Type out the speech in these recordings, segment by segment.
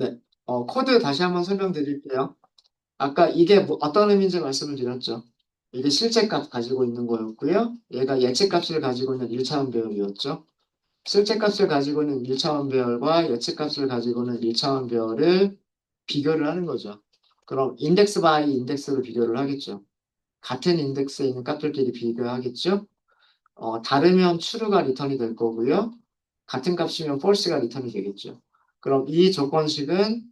네. 코드 다시 한번 설명드릴게요. 아까 이게 어떤 의미인지 말씀을 드렸죠. 이게 실제 값 가지고 있는 거였고요. 얘가 예측 값을 가지고 있는 1차원 배열이었죠. 실제 값을 가지고 있는 1차원 배열과 예측 값을 가지고 있는 1차원 배열을 비교를 하는 거죠. 그럼 인덱스 바이 인덱스로 비교를 하겠죠. 같은 인덱스에 있는 값들끼리 비교하겠죠. 다르면 true가 리턴이 될 거고요. 같은 값이면 false가 리턴이 되겠죠. 그럼 이 조건식은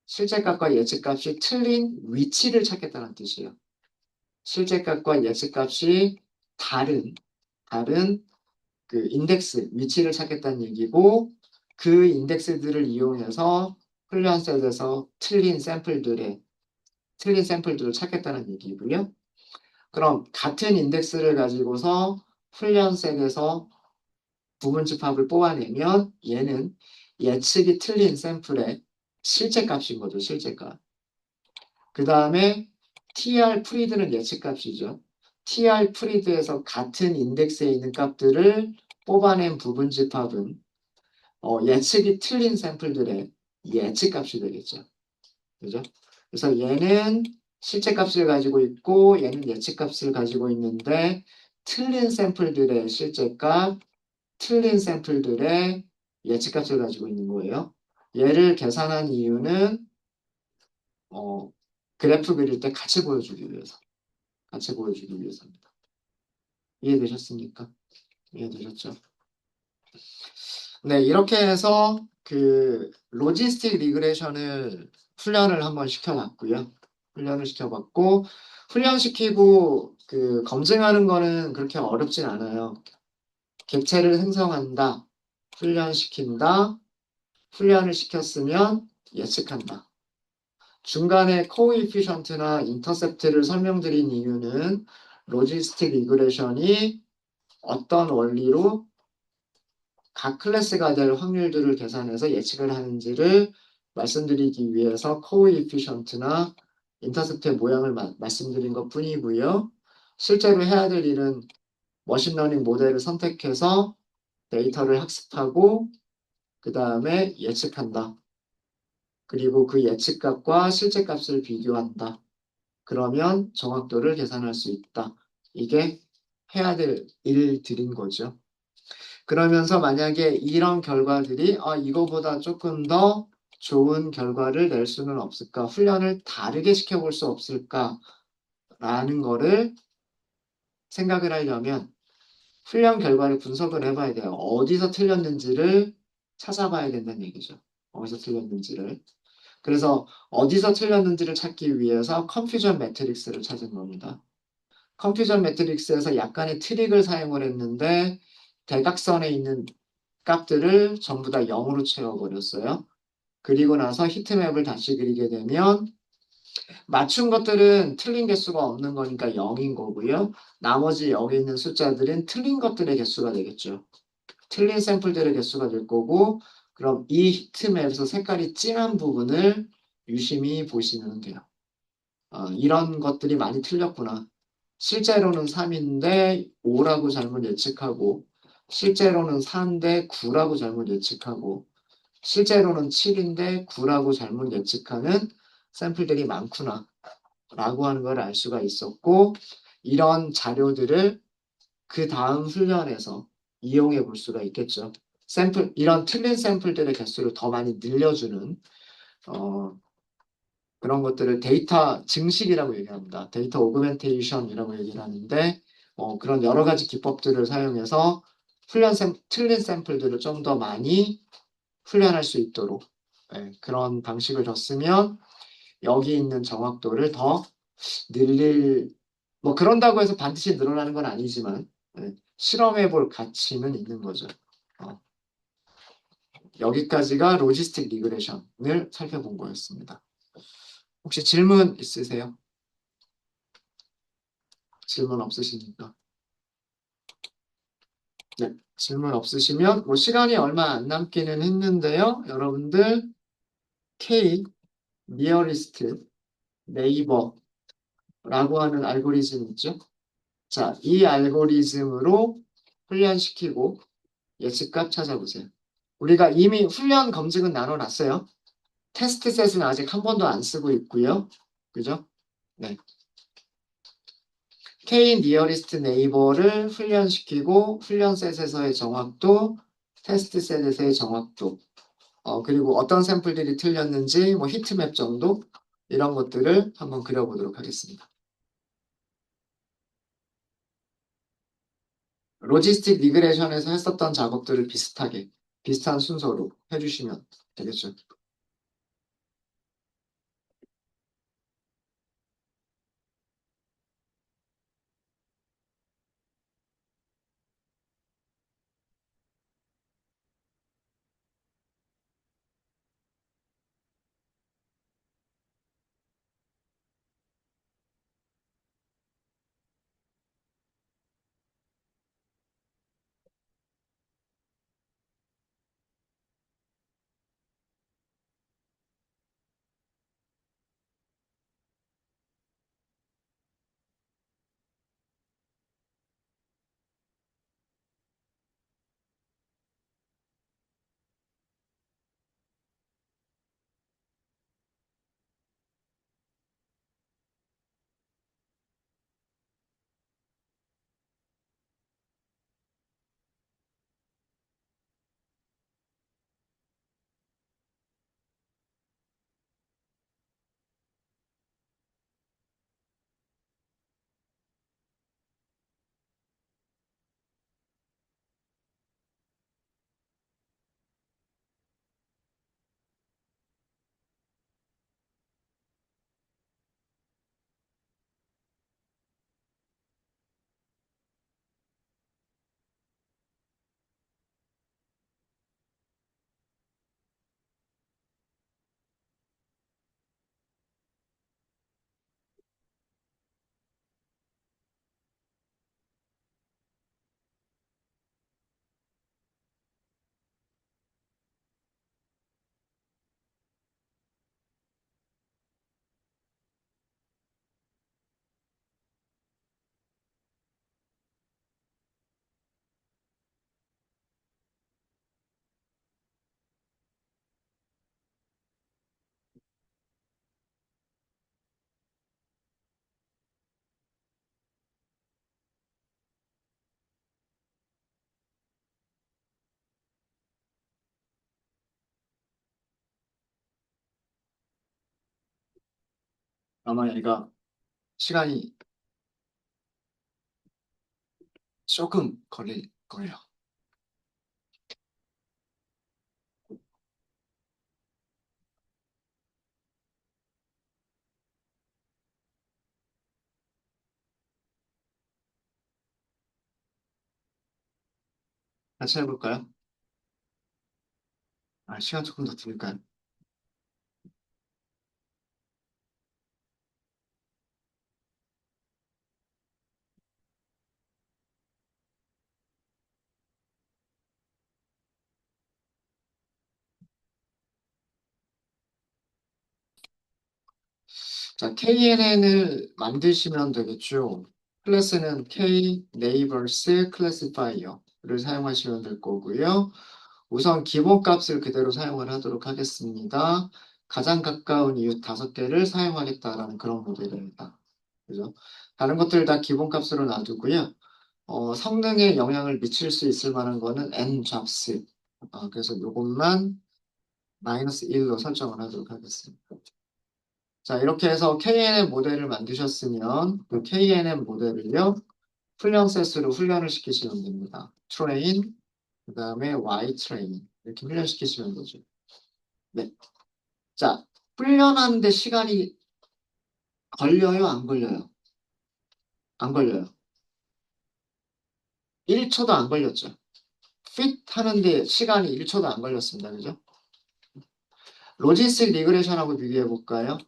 실제 값과 예측 값이 틀린 위치를 찾겠다는 뜻이에요. 실제 값과 예측 값이 다른 그 인덱스 위치를 찾겠다는 얘기고 그 인덱스들을 이용해서 훈련셋에서 틀린 샘플들을 찾겠다는 얘기고요. 그럼 같은 인덱스를 가지고서 훈련셋에서 부분집합을 뽑아내면 얘는 예측이 틀린 샘플의 실제 값인 거죠, 실제 값. 그 다음에 tr 프리드는 예측 값이죠. tr 프리드에서 같은 인덱스에 있는 값들을 뽑아낸 부분집합은 예측이 틀린 샘플들의 예측 값이 되겠죠. 그죠? 그래서 얘는 실제 값을 가지고 있고 얘는 예측 값을 가지고 있는데 틀린 샘플들의 실제 값, 틀린 샘플들의 예측 값을 가지고 있는 거예요. 얘를 계산한 이유는 어, 그래프 그릴 때 같이 보여주기 위해서. 같이 보여주기 위해서입니다. 이해되셨습니까? 이해되셨죠? 네, 이렇게 해서 그 로지스틱 리그레션을 훈련을 한번 시켜봤고요. 훈련을 시켜봤고 훈련시키고 그 검증하는 거는 그렇게 어렵진 않아요. 객체를 생성한다, 훈련시킨다, 훈련을 시켰으면 예측한다. 중간에 코에피션트나 인터셉트를 설명드린 이유는 로지스틱 리그레션이 어떤 원리로 각 클래스가 될 확률들을 계산해서 예측을 하는지를 말씀드리기 위해서 코에피션트나 인터셉트의 모양을 말씀드린 것 뿐이고요. 실제로 해야 될 일은 머신러닝 모델을 선택해서 데이터를 학습하고 그 다음에 예측한다. 그리고 그 예측값과 실제 값을 비교한다. 그러면 정확도를 계산할 수 있다. 이게 해야 될 일들인 거죠. 그러면서 만약에 이런 결과들이 이거보다 조금 더 좋은 결과를 낼 수는 없을까? 훈련을 다르게 시켜볼 수 없을까? 라는 거를 생각을 하려면 훈련 결과를 분석을 해봐야 돼요. 어디서 틀렸는지를 찾아봐야 된다는 얘기죠. 어디서 틀렸는지를. 그래서 어디서 틀렸는지를 찾기 위해서 컨퓨전 매트릭스를 찾은 겁니다. 컨퓨전 매트릭스에서 약간의 트릭을 사용을 했는데 대각선에 있는 값들을 전부 다 0으로 채워버렸어요. 그리고 나서 히트맵을 다시 그리게 되면 맞춘 것들은 틀린 개수가 없는 거니까 0인 거고요. 나머지 여기 있는 숫자들은 틀린 것들의 개수가 되겠죠. 틀린 샘플들의 개수가 될 거고 그럼 이 히트맵에서 색깔이 진한 부분을 유심히 보시면 돼요. 이런 것들이 많이 틀렸구나. 실제로는 3인데 5라고 잘못 예측하고 실제로는 4인데 9라고 잘못 예측하고 실제로는 7인데 9라고 잘못 예측하는 샘플들이 많구나 라고 하는 걸 알 수가 있었고 이런 자료들을 그 다음 훈련에서 이용해 볼 수가 있겠죠. 이런 틀린 샘플들의 개수를 더 많이 늘려주는 어, 그런 것들을 데이터 증식이라고 얘기합니다. 데이터 오그멘테이션이라고 얘기를 하는데 그런 여러 가지 기법들을 사용해서 틀린 샘플들을 좀 더 많이 훈련할 수 있도록 그런 방식을 줬으면 여기 있는 정확도를 더 늘릴 뭐 그런다고 해서 반드시 늘어나는 건 아니지만 실험해 볼 가치는 있는 거죠. 어, 여기까지가 로지스틱 리그레션을 살펴본 거였습니다. 혹시 질문 있으세요? 질문 없으십니까? 네, 질문 없으시면 뭐 시간이 얼마 안 남기는 했는데요. 여러분들 K 니어리스트 네이버라고 하는 알고리즘 있죠? 자, 이 알고리즘으로 훈련시키고 예측값 찾아보세요. 우리가 이미 훈련 검증은 나눠놨어요. 테스트 셋은 아직 한 번도 안 쓰고 있고요. 그죠? 네. K 니어리스트 네이버를 훈련시키고 훈련 셋에서의 정확도, 테스트 셋에서의 정확도, 그리고 어떤 샘플들이 틀렸는지, 뭐 히트맵 정도 이런 것들을 한번 그려보도록 하겠습니다. 로지스틱 리그레션에서 했었던 작업들을 비슷하게, 비슷한 순서로 해주시면 되겠죠. 아마 얘가 시간이 조금 걸릴 거예요. 같이 해볼까요? 시간 조금 더 드릴까요? 자, KNN을 만드시면 되겠죠. 클래스는 K Neighbors Classifier를 사용하시면 될 거고요. 우선 기본 값을 그대로 사용을 하도록 하겠습니다. 가장 가까운 이웃 5개를 사용하겠다라는 그런 모델입니다. 그죠? 다른 것들 다 기본 값으로 놔두고요. 성능에 영향을 미칠 수 있을 만한 거는 n 잡스. 그래서 이것만 -1로 설정을 하도록 하겠습니다. 자, 이렇게 해서 KNN 모델을 만드셨으면 그 KNN 모델을요, 훈련 셋으로 훈련을 시키시면 됩니다. train, 그 다음에 Y train 이렇게 훈련시키시면 되죠. 네. 자, 훈련하는데 시간이 걸려요, 안 걸려요? 안 걸려요. 1초도 안 걸렸죠. fit 하는데 시간이 1초도 안 걸렸습니다. 그죠? 로지스틱 리그레션하고 비교해 볼까요?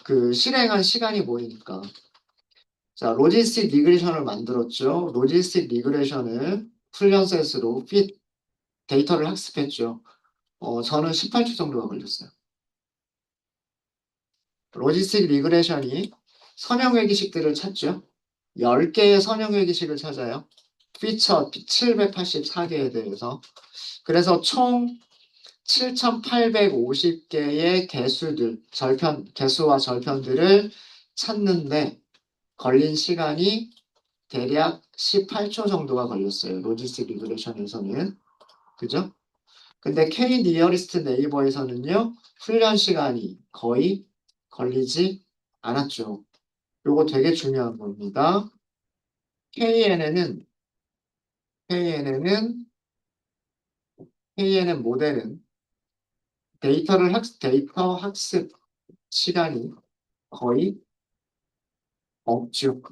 그 실행한 시간이 보이니까. 자, 로지스틱 리그레션을 만들었죠. 로지스틱 리그레션을 훈련 셋으로 fit 데이터를 학습했죠. 저는 18초 정도가 걸렸어요. 로지스틱 리그레션이 선형 회기식들을 찾죠. 10개의 선형 회기식을 찾아요. 피처 784개에 대해서. 그래서 총 7,850개의 개수와 절편들을 찾는데 걸린 시간이 대략 18초 정도가 걸렸어요. 로지스틱 리그레션에서는. 그죠? 근데 K 니어리스트 네이버에서는요, 훈련 시간이 거의 걸리지 않았죠. 요거 되게 중요한 겁니다. KNN은, KNN은, KNN 모델은 데이터 학습 시간이 거의 없죠.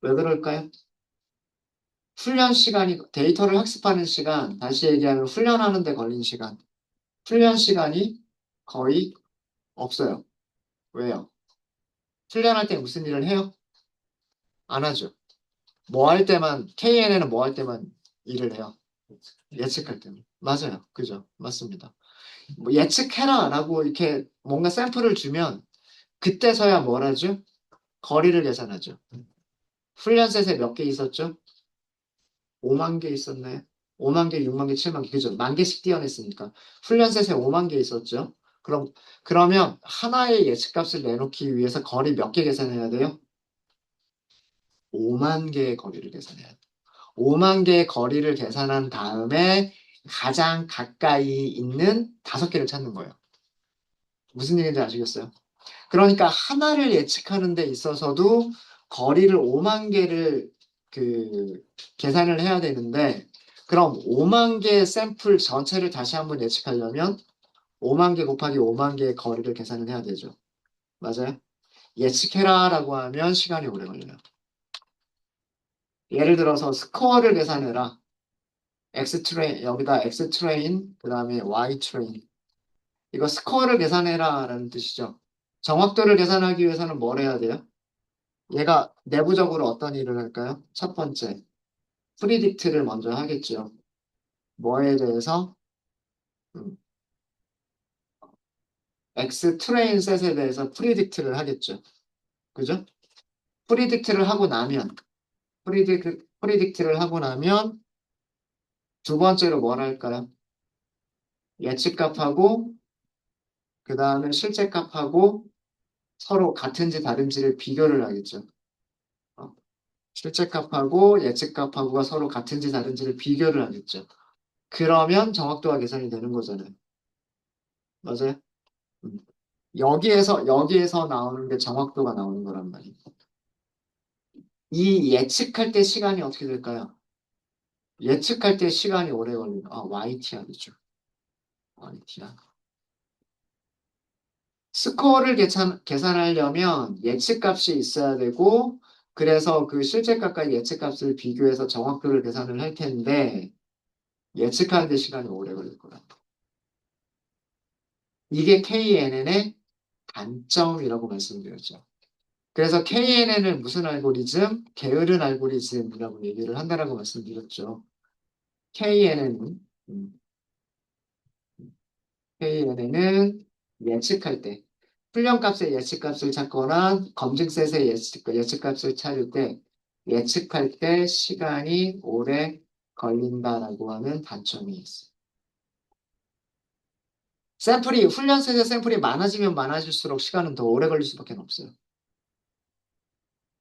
왜 그럴까요? 훈련 시간이, 데이터를 학습하는 시간, 다시 얘기하면 훈련하는 데 걸린 시간, 훈련 시간이 거의 없어요. 왜요? 훈련할 때 무슨 일을 해요? 안 하죠. 뭐 할 때만, KNN은 뭐 할 때만 일을 해요? 예측할 때만. 맞아요. 그죠? 맞습니다. 뭐 예측해라 라고 이렇게 뭔가 샘플을 주면 그때서야 뭘 하죠? 거리를 계산하죠. 훈련셋에 몇 개 있었죠? 5만 개 있었나요? 5만 개, 6만 개, 7만 개. 그죠? 만 개씩 띄어냈으니까. 훈련셋에 5만 개 있었죠? 그러면 하나의 예측값을 내놓기 위해서 거리 몇 개 계산해야 돼요? 5만 개의 거리를 계산해야 돼요. 5만 개의 거리를 계산한 다음에 가장 가까이 있는 5개를 찾는 거예요. 무슨 얘기인지 아시겠어요? 그러니까 하나를 예측하는 데 있어서도 거리를 5만 개를 그 계산을 해야 되는데 그럼 5만 개의 샘플 전체를 다시 한번 예측하려면 5만 개 곱하기 5만 개의 거리를 계산을 해야 되죠. 맞아요? 예측해라라고 하면 시간이 오래 걸려요. 예를 들어서 스코어를 계산해라. X 트레인 여기다 X 트레인 그다음에 Y 트레인 이거 스코어를 계산해라라는 뜻이죠. 정확도를 계산하기 위해서는 뭘 해야 돼요? 얘가 내부적으로 어떤 일을 할까요? 첫 번째, 프리딕트를 먼저 하겠죠. 뭐에 대해서? 음, X 트레인 셋에 대해서 프리딕트를 하겠죠. 그죠? 프리딕트를 하고 나면, 프리딕트를 하고 나면 두 번째로 뭘 할까요? 예측값하고 그 다음에 실제값하고 서로 같은지 다른지를 비교를 하겠죠. 어, 실제값하고 예측값하고가 서로 같은지 다른지를 비교를 하겠죠. 그러면 정확도가 계산이 되는 거잖아요. 맞아요? 음. 여기에서 나오는 게 정확도가 나오는 거란 말이에요. 이 예측할 때 시간이 어떻게 될까요? 예측할 때 시간이 오래 걸리는, YTR이죠. YTR. 스코어를 계산하려면 예측값이 있어야 되고, 그래서 그 실제값과 예측값을 비교해서 정확도를 계산을 할 텐데, 예측하는 데 시간이 오래 걸릴 거라. 이게 KNN의 단점이라고 말씀드렸죠. 그래서 KNN을 무슨 알고리즘? 게으른 알고리즘이라고 얘기를 한다라고 말씀드렸죠. KNN은, KNN은 예측할 때, 훈련값의 예측값을 찾거나 검증셋의 예측값을 찾을 때, 예측할 때 시간이 오래 걸린다라고 하는 단점이 있어요. 훈련셋의 샘플이 많아지면 많아질수록 시간은 더 오래 걸릴 수밖에 없어요.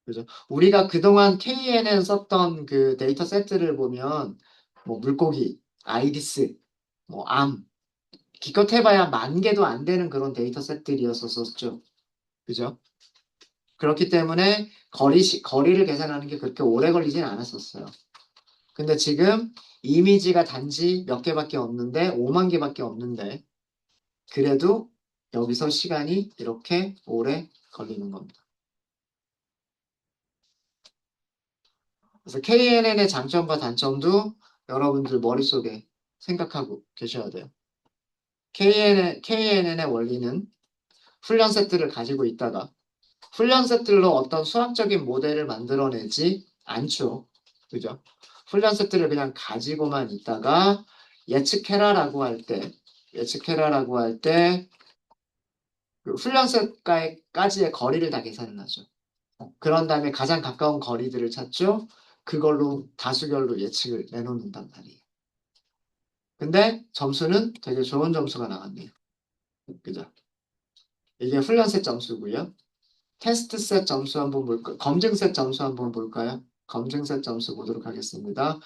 그죠? 우리가 그동안 KNN 썼던 그 데이터 세트를 보면, 뭐, 물고기, 아이리스, 뭐, 암, 기껏 해봐야 10,000개도 안 되는 그런 데이터 셋들이었었죠. 그죠? 그렇기 때문에 거리를 계산하는 게 그렇게 오래 걸리진 않았었어요. 근데 지금 이미지가 단지 몇 개밖에 없는데, 5만 개밖에 없는데, 그래도 여기서 시간이 이렇게 오래 걸리는 겁니다. 그래서 KNN의 장점과 단점도 여러분들 머릿속에 생각하고 계셔야 돼요. KNN의 원리는 훈련 세트를 가지고 있다가 훈련 세트로 어떤 수학적인 모델을 만들어내지 않죠. 그죠? 훈련 세트를 그냥 가지고만 있다가 예측해라라고 할 때, 예측해라라고 할 때, 그 훈련 세트까지의 거리를 다 계산을 하죠. 그런 다음에 가장 가까운 거리들을 찾죠. 그걸로 다수결로 예측을 내놓는단 말이에요. 근데 점수는 되게 좋은 점수가 나왔네요. 그죠? 이게 훈련셋 점수고요. 테스트셋 점수 한번 볼까요? 검증셋 점수 한번 볼까요? 검증셋 점수 보도록 하겠습니다.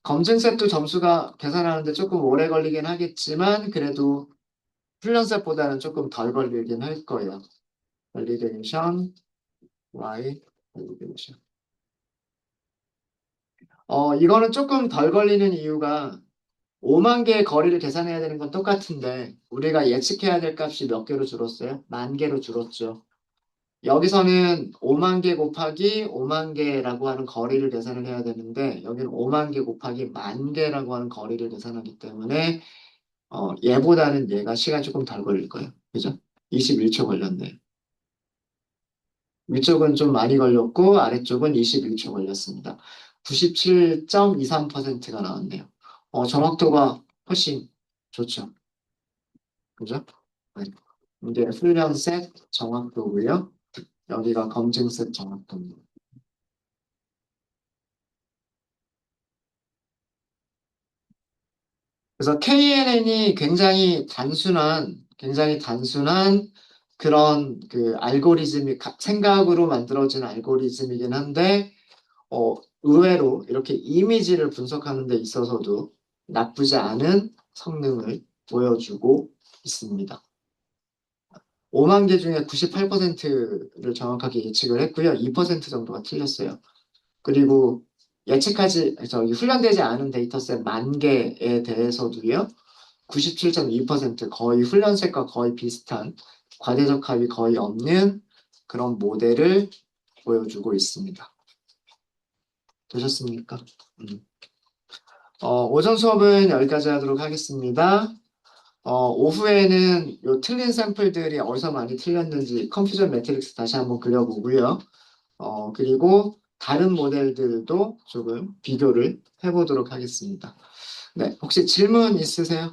검증셋도 점수가 계산하는데 조금 오래 걸리긴 하겠지만 그래도 훈련셋보다는 조금 덜 걸리긴 할 거예요. 밸리데이션, Y, 밸리데이션. 이거는 조금 덜 걸리는 이유가 5만 개의 거리를 계산해야 되는 건 똑같은데 우리가 예측해야 될 값이 몇 개로 줄었어요? 만 개로 줄었죠. 여기서는 5만 개 곱하기 5만 개라고 하는 거리를 계산을 해야 되는데 여기는 5만 개 곱하기 만 개라고 하는 거리를 계산하기 때문에 얘보다는 얘가 시간이 조금 덜 걸릴 거예요. 그죠? 21초 걸렸네. 위쪽은 좀 많이 걸렸고 아래쪽은 21초 걸렸습니다. 97.23%가 나왔네요. 정확도가 훨씬 좋죠. 그죠? 네. 이게 훈련 셋 정확도고요. 여기가 검증 셋 정확도입니다. 그래서 KNN이 굉장히 단순한 그런 그 알고리즘이 생각으로 만들어진 알고리즘이긴 한데 의외로 이렇게 이미지를 분석하는 데 있어서도 나쁘지 않은 성능을 보여주고 있습니다. 5만 개 중에 98%를 정확하게 예측을 했고요. 2% 정도가 틀렸어요. 그리고 저기 훈련되지 않은 데이터셋 만 개에 대해서도요. 97.2% 거의 훈련셋과 거의 비슷한 과대적합이 거의 없는 그런 모델을 보여주고 있습니다. 되셨습니까? 음. 오전 수업은 여기까지 하도록 하겠습니다. 오후에는 요 틀린 샘플들이 어디서 많이 틀렸는지 컴퓨전 매트릭스 다시 한번 그려보고요. 그리고 다른 모델들도 조금 비교를 해보도록 하겠습니다. 네, 혹시 질문 있으세요?